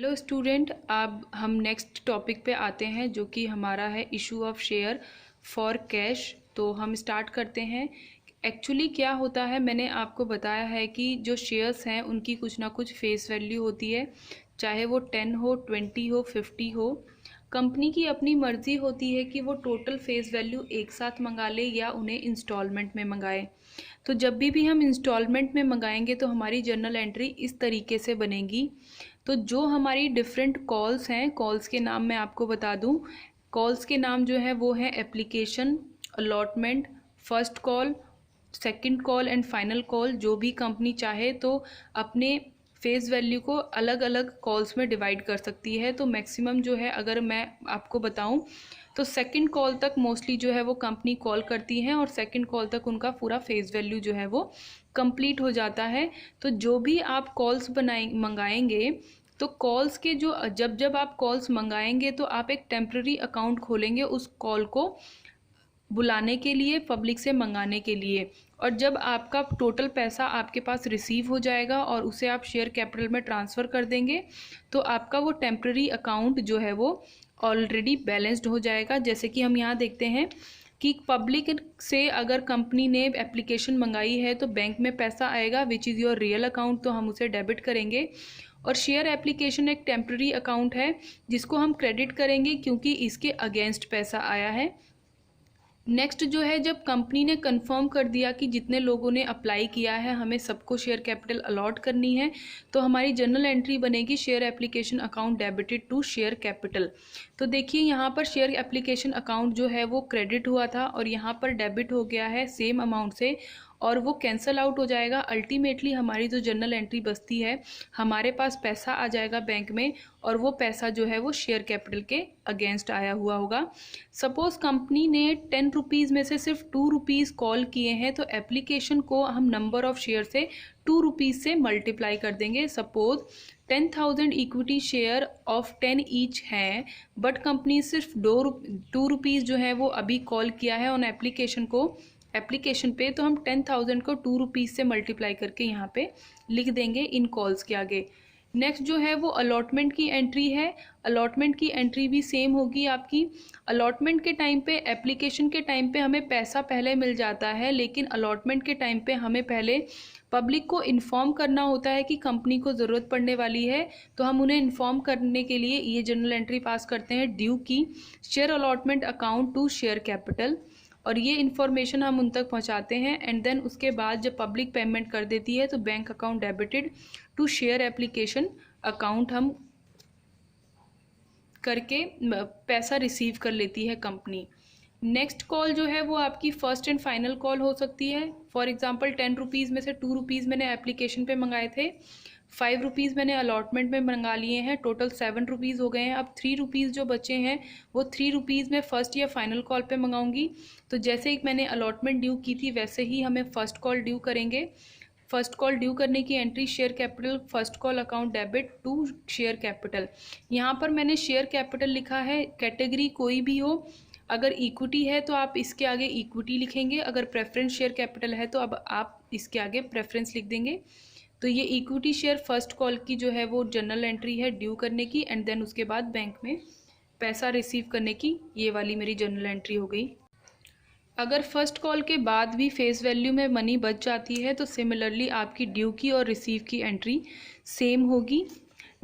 Hello student, अब हम next topic पे आते हैं जो कि हमारा है issue of share for cash. तो हम स्टार्ट करते हैं। एक्चुअली क्या होता है, मैंने आपको बताया है कि जो शेयर्स हैं उनकी कुछ ना कुछ फेस वैल्यू होती है, चाहे वो 10 हो, 20 हो, 50 हो। कंपनी की अपनी मर्जी होती है कि वो टोटल फेस वैल्यू एक साथ मंगा ले या उन्हें इंस्टॉलमेंट में मंगाए। तो जब भी हम इंस्टॉलमेंट में मंगाएंगे तो हमारी जर्नल एंट्री इस तरीके से बनेगी। तो जो हमारी डिफरेंट कॉल्स हैं, कॉल्स के नाम मैं आपको बता दूं। कॉल्स के नाम जो है वो है application, allotment, first call, second call and final call. जो भी कंपनी चाहे तो अपने फेस वैल्यू को अलग अलग कॉल्स में डिवाइड कर सकती है। तो मैक्सिमम जो है, अगर मैं आपको बताऊं तो सेकंड कॉल तक मोस्टली जो है वो कंपनी कॉल करती हैं और सेकंड कॉल तक उनका पूरा फेस वैल्यू जो है वो कंप्लीट हो जाता है। तो जो भी आप कॉल्स मंगाएंगे, तो कॉल्स के जो जब आप कॉल्स मंगाएंगे तो आप एक टेम्पररी अकाउंट खोलेंगे उस कॉल को बुलाने के लिए, पब्लिक से मंगाने के लिए। और जब आपका टोटल पैसा आपके पास रिसीव हो जाएगा और उसे आप शेयर कैपिटल में ट्रांसफ़र कर देंगे तो आपका वो टेम्पररी अकाउंट जो है वो ऑलरेडी बैलेंस्ड हो जाएगा। जैसे कि हम यहाँ देखते हैं कि पब्लिक से अगर कंपनी ने एप्लीकेशन मंगाई है तो बैंक में पैसा आएगा which is your real account, तो हम उसे डेबिट करेंगे। और शेयर एप्लीकेशन एक टेम्पररी अकाउंट है जिसको हम क्रेडिट करेंगे क्योंकि इसके अगेंस्ट पैसा आया है। नेक्स्ट जो है, जब कंपनी ने कंफर्म कर दिया कि जितने लोगों ने अप्लाई किया है हमें सबको शेयर कैपिटल अलॉट करनी है, तो हमारी जर्नल एंट्री बनेगी share application account debited to share capital. तो देखिए यहाँ पर शेयर एप्लीकेशन अकाउंट जो है वो क्रेडिट हुआ था और यहाँ पर डेबिट हो गया है सेम अमाउंट से, और वो कैंसल आउट हो जाएगा। अल्टीमेटली हमारी जो जर्नल एंट्री बचती है, हमारे पास पैसा आ जाएगा बैंक में और वो पैसा जो है वो शेयर कैपिटल के अगेंस्ट आया हुआ होगा। सपोज कंपनी ने 10 रुपीज़ में से सिर्फ 2 रुपीज़ कॉल किए हैं तो एप्लीकेशन को हम नंबर ऑफ शेयर से 2 रुपीज़ से मल्टीप्लाई कर देंगे। Suppose 10,000 equity share of 10 each है, बट कंपनी सिर्फ 2 रुपीज़ जो है वो अभी कॉल किया है ऑन एप्लीकेशन पे, तो हम 10,000 को 2 रुपीज़ से मल्टीप्लाई करके यहाँ पे लिख देंगे इन कॉल्स के आगे। नेक्स्ट जो है वो अलॉटमेंट की एंट्री है। अलॉटमेंट की एंट्री भी सेम होगी आपकी। अलॉटमेंट के टाइम पे, एप्लीकेशन के टाइम पे हमें पैसा पहले मिल जाता है, लेकिन अलॉटमेंट के टाइम पे हमें पहले पब्लिक को इन्फॉर्म करना होता है कि कंपनी को ज़रूरत पड़ने वाली है। तो हम उन्हें इन्फॉर्म करने के लिए ये जर्नल एंट्री पास करते हैं, ड्यू की share allotment account to share capital, और ये इन्फॉर्मेशन हम उन तक पहुंचाते हैं। एंड देन उसके बाद जब पब्लिक पेमेंट कर देती है तो bank account debited to share application account हम करके पैसा रिसीव कर लेती है कंपनी। नेक्स्ट कॉल जो है वो आपकी फर्स्ट एंड फाइनल कॉल हो सकती है। फॉर एग्जांपल 10 रुपीज़ में से 2 रुपीज़ मैंने एप्लीकेशन पे मंगाए थे, 5 रुपीज़ मैंने अलॉटमेंट में मंगा लिए हैं, टोटल 7 रुपीज़ हो गए हैं। अब 3 रुपीज़ जो बचे हैं वो 3 रुपीज़ में फर्स्ट या फाइनल कॉल पे मंगाऊंगी। तो जैसे ही मैंने अलॉटमेंट ड्यू की थी वैसे ही हमें फर्स्ट कॉल ड्यू करेंगे। फर्स्ट कॉल ड्यू करने की entry share capital first call account debit to share capital. यहाँ पर मैंने शेयर कैपिटल लिखा है, कैटेगरी कोई भी हो। अगर इक्विटी है तो आप इसके आगे इक्विटी लिखेंगे, अगर प्रेफरेंस शेयर कैपिटल है तो अब आप इसके आगे प्रेफरेंस लिख देंगे। तो ये इक्विटी शेयर फर्स्ट कॉल की जो है वो जर्नल एंट्री है ड्यू करने की, एंड देन उसके बाद बैंक में पैसा रिसीव करने की, ये वाली मेरी जर्नल एंट्री हो गई। अगर फर्स्ट कॉल के बाद भी फेस वैल्यू में मनी बच जाती है तो सिमिलरली आपकी ड्यू की और रिसीव की एंट्री सेम होगी।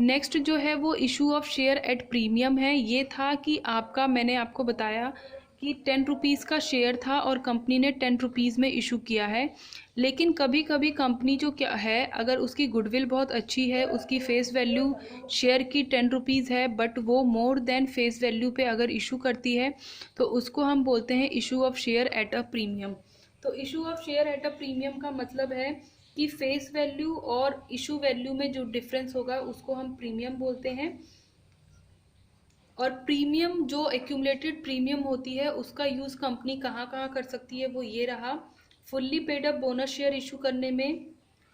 नेक्स्ट जो है वो issue of share at premium है। ये था कि मैंने आपको बताया कि 10 रुपीज़ का शेयर था और कंपनी ने 10 रुपीज़ में इशू किया है, लेकिन कभी कभी कंपनी जो क्या है, अगर उसकी गुडविल बहुत अच्छी है, उसकी फेस वैल्यू शेयर की 10 रुपीज़ है, बट वो मोर देन फेस वैल्यू पे अगर इशू करती है तो उसको हम बोलते हैं issue of share at a premium. तो issue of share at a premium का मतलब है कि फेस वैल्यू और इशू वैल्यू में जो डिफरेंस होगा उसको हम प्रीमियम बोलते हैं। और प्रीमियम जो एक्यूमुलेटेड प्रीमियम होती है उसका यूज़ कंपनी कहाँ कहाँ कर सकती है, वो ये रहा। Fully paid up bonus share issue करने में,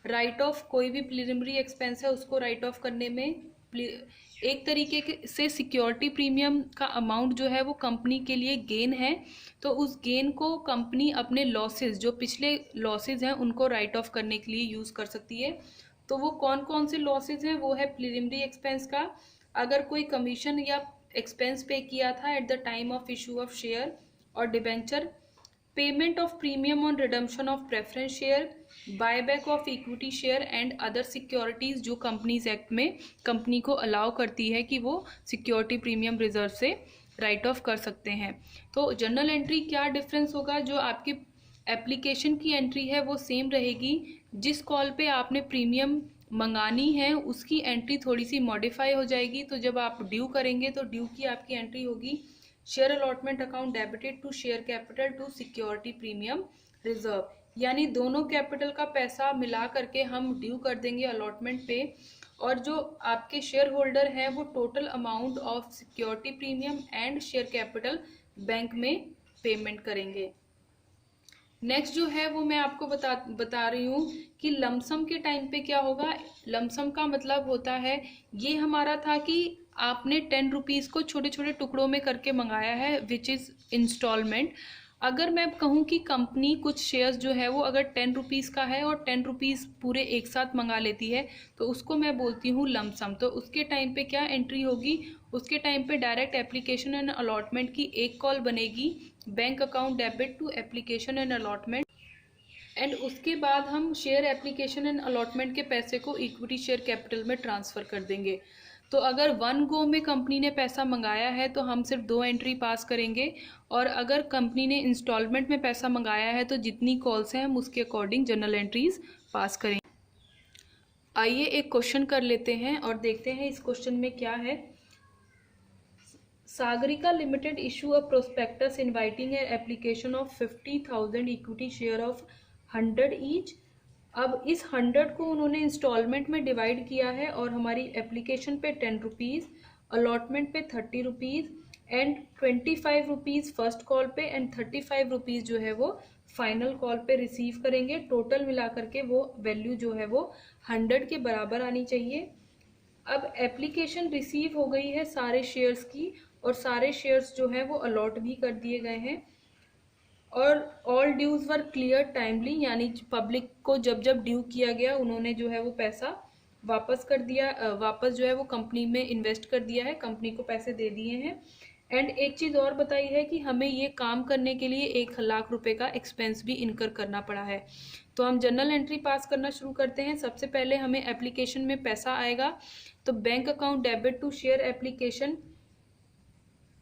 राइट ऑफ कोई भी प्रिलिमिनरी एक्सपेंस है उसको राइट ऑफ करने में, एक तरीके से सिक्योरिटी प्रीमियम का अमाउंट जो है वो कंपनी के लिए गेन है, तो उस गेन को कंपनी अपने लॉसेस, जो पिछले लॉसेस हैं, उनको राइट ऑफ करने के लिए यूज़ कर सकती है। तो वो कौन कौन से लॉसेज हैं, वो है प्रिलिमिनरी एक्सपेंस का, अगर कोई कमीशन या एक्सपेंस पे किया था at the time of issue of share और debenture, payment of premium on redemption of preference share, buyback of equity share and other securities जो कंपनीज एक्ट में कंपनी को अलाउ करती है कि वो सिक्योरिटी प्रीमियम रिजर्व से राइट ऑफ कर सकते हैं। तो जर्नल एंट्री क्या डिफरेंस होगा, जो आपकी एप्लीकेशन की एंट्री है वो सेम रहेगी, जिस कॉल पे आपने प्रीमियम मंगानी है उसकी एंट्री थोड़ी सी मॉडिफाई हो जाएगी। तो जब आप ड्यू करेंगे तो ड्यू की आपकी एंट्री होगी share allotment account debited to share capital to security premium reserve, यानी दोनों कैपिटल का पैसा मिला करके हम ड्यू कर देंगे अलॉटमेंट पे, और जो आपके शेयर होल्डर हैं वो total amount of security premium and share capital bank में पेमेंट करेंगे। नेक्स्ट जो है वो मैं आपको बता रही हूँ कि लमसम के टाइम पे क्या होगा। लमसम का मतलब होता है, ये हमारा था कि आपने 10 रुपीज़ को छोटे छोटे टुकड़ों में करके मंगाया है विच इज़ इंस्टॉलमेंट। अगर मैं कहूँ कि कंपनी कुछ शेयर्स जो है वो अगर 10 रुपीज़ का है और 10 रुपीज़ पूरे एक साथ मंगा लेती है तो उसको मैं बोलती हूँ लमसम। तो उसके टाइम पे क्या एंट्री होगी, उसके टाइम पे डायरेक्ट एप्लीकेशन एंड अलॉटमेंट की एक कॉल बनेगी, bank account debit to application and allotment, and उसके बाद हम शेयर एप्लीकेशन एंड अलॉटमेंट के पैसे को इक्विटी शेयर कैपिटल में ट्रांसफ़र कर देंगे। तो अगर वन गो में कंपनी ने पैसा मंगाया है तो हम सिर्फ 2 एंट्री पास करेंगे, और अगर कंपनी ने इंस्टॉलमेंट में पैसा मंगाया है तो जितनी कॉल्स हैं हम उसके अकॉर्डिंग जर्नल एंट्रीज पास करेंगे। आइए एक क्वेश्चन कर लेते हैं और देखते हैं इस क्वेश्चन में क्या है। Sagarika limited issue a prospectus inviting an application of 50,000 equity share of 100 each. अब इस 100 को उन्होंने इंस्टॉलमेंट में डिवाइड किया है और हमारी एप्लीकेशन पे 10 रुपीज़, अलॉटमेंट पे 30 rupees and 25 rupees first call पे एंड 35 रुपीज़ जो है वो फाइनल कॉल पे रिसीव करेंगे। टोटल मिला करके वो वैल्यू जो है वो 100 के बराबर आनी चाहिए। अब एप्लीकेशन रिसीव हो गई है सारे शेयर्स की, और सारे शेयर्स जो हैं वो अलॉट भी कर दिए गए हैं, और all dues were clear timely, यानी पब्लिक को जब जब ड्यू किया गया उन्होंने जो है वो पैसा वापस कर दिया, वापस जो है वो कंपनी में इन्वेस्ट कर दिया है, कंपनी को पैसे दे दिए हैं। एंड एक चीज़ और बताई है कि हमें ये काम करने के लिए 1 लाख रुपए का एक्सपेंस भी इनकर करना पड़ा है। तो हम जर्नल एंट्री पास करना शुरू करते हैं। सबसे पहले हमें एप्लीकेशन में पैसा आएगा, तो bank account debit to share application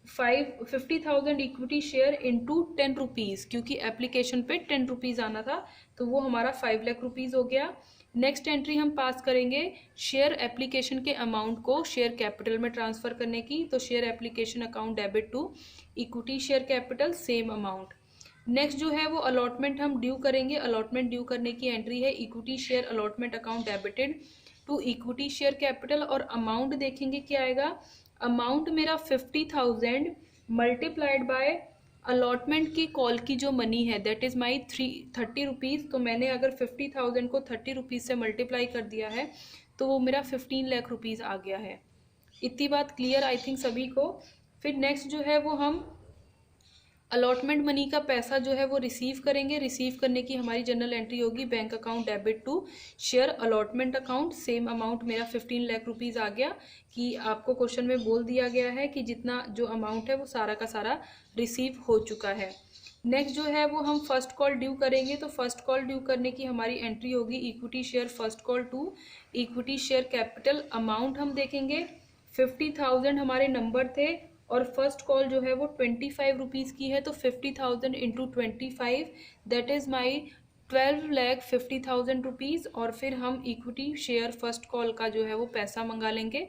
50,000 equity share into 10 rupees, क्योंकि एप्लीकेशन पे 10 रुपीज़ आना था तो वो हमारा 5 लाख रुपीज़ हो गया। नेक्स्ट एंट्री हम पास करेंगे शेयर एप्लीकेशन के अमाउंट को शेयर कैपिटल में ट्रांसफ़र करने की, तो share application account debit to equity share capital same amount. Next जो है वो अलॉटमेंट हम ड्यू करेंगे, अलॉटमेंट ड्यू करने की एंट्री है equity share allotment account debited to equity share capital, और अमाउंट देखेंगे क्या आएगा। अमाउंट मेरा 50,000 मल्टीप्लाइड बाय अलॉटमेंट की कॉल की जो मनी है दैट इज़ माई 30 रुपीज़। तो मैंने अगर 50,000 को 30 रुपीज़ से मल्टीप्लाई कर दिया है तो वो मेरा 15 लाख रुपीज़ आ गया है। इतनी बात क्लियर आई थिंक सभी को। फिर नेक्स्ट जो है वो हम अलॉटमेंट मनी का पैसा जो है वो रिसीव करेंगे। रिसीव करने की हमारी जनरल एंट्री होगी bank account debit to share allotment account, same amount मेरा 15 लाख रुपीज़ आ गया, कि आपको क्वेश्चन में बोल दिया गया है कि जितना जो अमाउंट है वो सारा का सारा रिसीव हो चुका है। नेक्स्ट जो है वो हम फर्स्ट कॉल ड्यू करेंगे, तो फर्स्ट कॉल ड्यू करने की हमारी एंट्री होगी equity share first call to equity share capital. Amount हम देखेंगे 50,000 हमारे नंबर थे और फर्स्ट कॉल जो है वो 25 रुपीज़ की है, तो 50,000 into 25 that is my 12,50,000 rupees. और फिर हम इक्विटी शेयर फर्स्ट कॉल का जो है वो पैसा मंगा लेंगे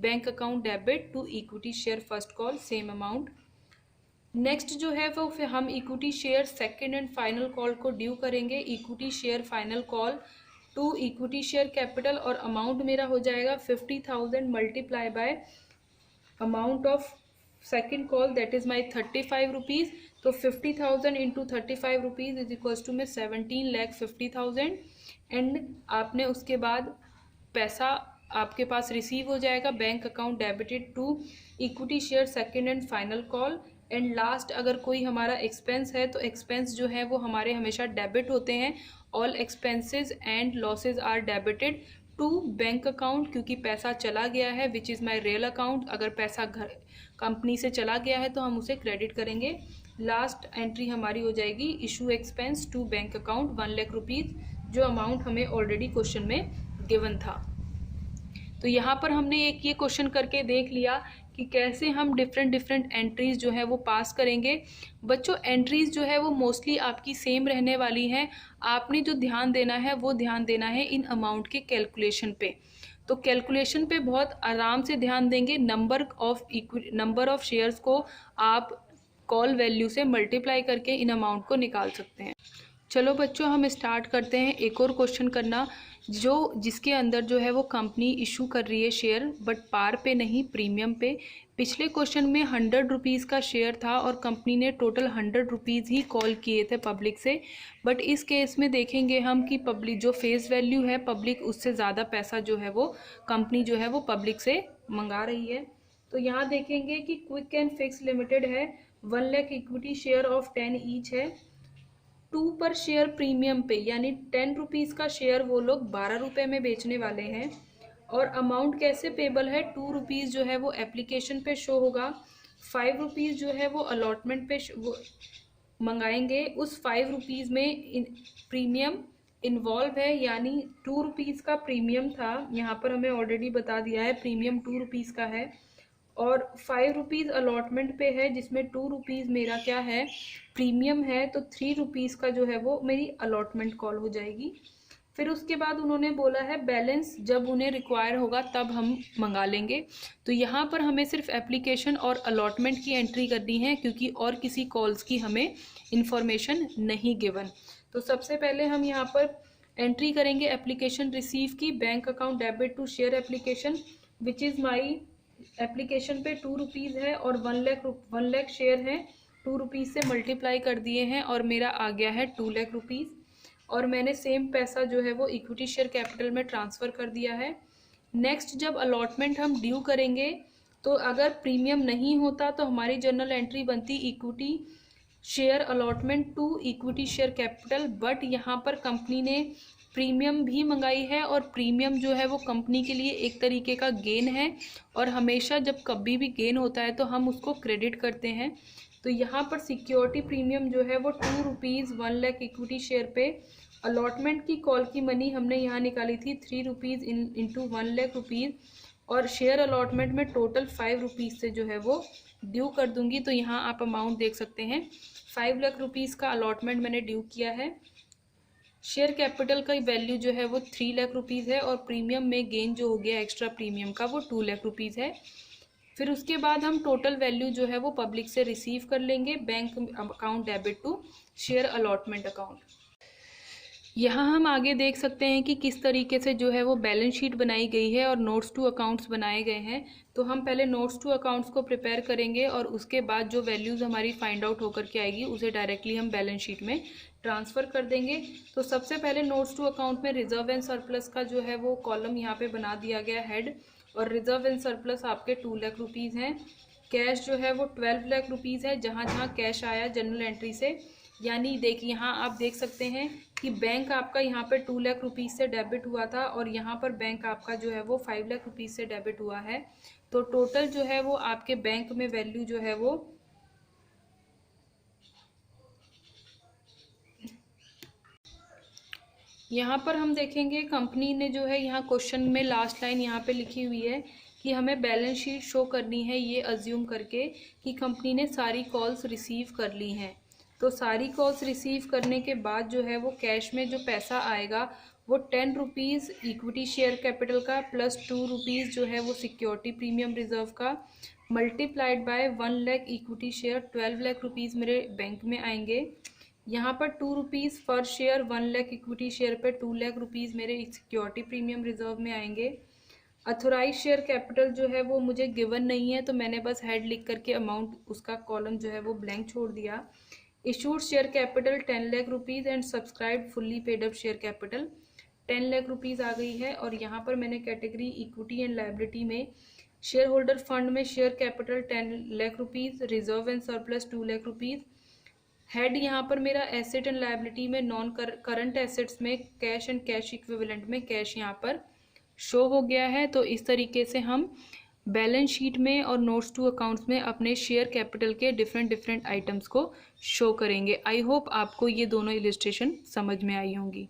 bank account debit to equity share first call same amount. Next जो है वो फिर हम equity share second and final call को ड्यू करेंगे equity share final call to equity share capital, और अमाउंट मेरा हो जाएगा 50,000 multiply by amount of second call that is my 35 rupees. तो 50,000 into 35 rupees is equals to में 17,50,000 and आपने उसके बाद पैसा आपके पास रिसीव हो जाएगा bank account debited to equity share second and final call. And last अगर कोई हमारा एक्सपेंस है तो एक्सपेंस जो है वो हमारे हमेशा डेबिट होते हैं। All expenses and losses are debited to bank account, क्योंकि पैसा चला गया है, which is my real account. अगर पैसा घर कंपनी से चला गया है तो हम उसे क्रेडिट करेंगे। लास्ट एंट्री हमारी हो जाएगी issue expense to bank account 1 lakh rupees, जो अमाउंट हमें ऑलरेडी क्वेश्चन में गिवन था। तो यहाँ पर हमने एक ये क्वेश्चन करके देख लिया कि कैसे हम डिफरेंट एंट्रीज जो है वो पास करेंगे। बच्चों एंट्रीज जो है वो मोस्टली आपकी सेम रहने वाली हैं। आपने जो ध्यान देना है वो ध्यान देना है इन अमाउंट के कैलकुलेशन पे। तो कैलकुलेशन पे बहुत आराम से ध्यान देंगे। नंबर ऑफ शेयर्स को आप कॉल वैल्यू से मल्टीप्लाई करके इन अमाउंट को निकाल सकते हैं। चलो बच्चों हम स्टार्ट करते हैं एक और क्वेश्चन करना, जिसके अंदर जो है वो कंपनी इशू कर रही है शेयर, बट पार पे नहीं, प्रीमियम पे। पिछले क्वेश्चन में 100 रुपीज़ का शेयर था और कंपनी ने टोटल 100 रुपीज़ ही कॉल किए थे पब्लिक से। बट इस केस में देखेंगे हम कि पब्लिक जो फेस वैल्यू है पब्लिक उससे ज़्यादा पैसा जो है वो कंपनी जो है वो पब्लिक से मंगा रही है। तो यहाँ देखेंगे कि क्विक एंड फिक्स लिमिटेड है, 1 lakh equity share of 10 each है, 2 पर शेयर प्रीमियम पे, यानी 10 रुपीज़ का शेयर वो लोग 12 रुपये में बेचने वाले हैं। और अमाउंट कैसे पेबल है, 2 रुपीज़ जो है वो एप्लीकेशन पे शो होगा, 5 रुपीज़ जो है वो अलॉटमेंट पे वो मंगाएंगे। उस 5 रुपीज़ में प्रीमियम इन्वॉल्व है, यानी 2 रुपीज़ का प्रीमियम था, यहाँ पर हमें ऑलरेडी बता दिया है प्रीमियम 2 रुपीज़ का है, और 5 रुपीज़ अलॉटमेंट पे है जिसमें 2 रुपीज़ मेरा क्या है, प्रीमियम है। तो 3 रुपीज़ का जो है वो मेरी अलॉटमेंट कॉल हो जाएगी। फिर उसके बाद उन्होंने बोला है बैलेंस जब उन्हें रिक्वायर होगा तब हम मंगा लेंगे। तो यहाँ पर हमें सिर्फ एप्लीकेशन और अलॉटमेंट की एंट्री करनी है, क्योंकि और किसी कॉल्स की हमें इंफॉर्मेशन नहीं गिवन। तो सबसे पहले हम यहाँ पर एंट्री करेंगे एप्लीकेशन रिसीव की, bank account debit to share application, which is my application पे 2 रुपीज़ है और 1 लाख शेयर है, 2 रुपीज़ से मल्टीप्लाई कर दिए हैं और मेरा आ गया है 2 लाख रुपीज़। और मैंने सेम पैसा जो है वो इक्विटी शेयर कैपिटल में ट्रांसफ़र कर दिया है। नेक्स्ट जब अलॉटमेंट हम ड्यू करेंगे तो अगर प्रीमियम नहीं होता तो हमारी जर्नल एंट्री बनती equity share allotment to equity share capital. But यहाँ पर कंपनी ने प्रीमियम भी मंगाई है, और प्रीमियम जो है वो कंपनी के लिए एक तरीके का गेन है, और हमेशा जब कभी भी गेन होता है तो हम उसको क्रेडिट करते हैं। तो यहाँ पर सिक्योरिटी प्रीमियम जो है वो 2 रुपीज़ 1 लाख इक्विटी शेयर पे, अलॉटमेंट की कॉल की मनी हमने यहाँ निकाली थी 3 रुपीज़ इंटू 1 लाख रुपीज़, और शेयर अलॉटमेंट में टोटल 5 रुपीज़ से जो है वो ड्यू कर दूंगी। तो यहाँ आप अमाउंट देख सकते हैं, 5 लाख रुपीज़ का अलॉटमेंट मैंने ड्यू किया है। शेयर कैपिटल का वैल्यू जो है वो 3 लाख रुपीज़ है, और प्रीमियम में गेन जो हो गया एक्स्ट्रा प्रीमियम का वो 2 लाख रुपीज़ है। फिर उसके बाद हम टोटल वैल्यू जो है वो पब्लिक से रिसीव कर लेंगे, bank account debit to share allotment account. यहाँ हम आगे देख सकते हैं कि किस तरीके से जो है वो बैलेंस शीट बनाई गई है और नोट्स टू अकाउंट्स बनाए गए हैं। तो हम पहले नोट्स टू अकाउंट्स को प्रिपेयर करेंगे और उसके बाद जो वैल्यूज़ हमारी फाइंड आउट होकर के आएगी उसे डायरेक्टली हम बैलेंस शीट में ट्रांसफ़र कर देंगे। तो सबसे पहले नोट्स टू अकाउंट में रिजर्व एंड सरप्लस का जो है वो कॉलम यहाँ पे बना दिया गया हेड, और रिजर्व एंड सरप्लस आपके 2 लाख रुपीज़ हैं। कैश जो है वो 12 लाख रुपीज़ है, जहाँ जहाँ कैश आया जनरल एंट्री से, यानी देखिए यहाँ आप देख सकते हैं कि बैंक आपका यहाँ पे 2 लाख रुपीज़ से डेबिट हुआ था, और यहाँ पर बैंक आपका जो है वो 5 लाख रुपीज़ से डेबिट हुआ है। तो टोटल जो है वो आपके बैंक में वैल्यू जो है वो यहाँ पर हम देखेंगे कंपनी ने जो है यहाँ क्वेश्चन में लास्ट लाइन यहाँ पे लिखी हुई है कि हमें बैलेंस शीट शो करनी है, ये अज्यूम करके कि कंपनी ने सारी कॉल्स रिसीव कर ली हैं। तो सारी कॉल्स रिसीव करने के बाद जो है वो कैश में जो पैसा आएगा वो 10 रुपीज़ इक्विटी शेयर कैपिटल का प्लस 2 रुपीज़ जो है वो सिक्योरिटी प्रीमियम रिजर्व का, multiplied by 1 lakh equity share 12 lakh rupees मेरे बैंक में आएंगे। यहाँ पर 2 रुपीज़ पर शेयर 1 लाख इक्विटी शेयर पे 2 लाख रुपीज़ मेरे सिक्योरिटी प्रीमियम रिजर्व में आएंगे। अथोराइज शेयर कैपिटल जो है वो मुझे गिवन नहीं है, तो मैंने बस हेड लिख करके अमाउंट उसका कॉलम जो है वो ब्लैंक छोड़ दिया। Issued share capital 10 lakh rupees and subscribe fully paid up share capital 10 lakh rupees आ गई है। और यहाँ पर मैंने कैटेगरी इक्विटी एंड लायबिलिटी में शेयर होल्डर फंड में share capital 10 lakh rupees, reserve and surplus 2 lakh rupees. Head यहाँ पर मेरा एसेट एंड लायबिलिटी में नॉन करंट एसेट्स में कैश एंड कैश इक्विवेलेंट में कैश यहाँ पर शो हो गया है। तो इस तरीके से हम बैलेंस शीट में और नोट्स टू अकाउंट्स में अपने शेयर कैपिटल के डिफरेंट डिफरेंट आइटम्स को शो करेंगे। आई होप आपको ये दोनों इलिस्ट्रेशन समझ में आई होंगी।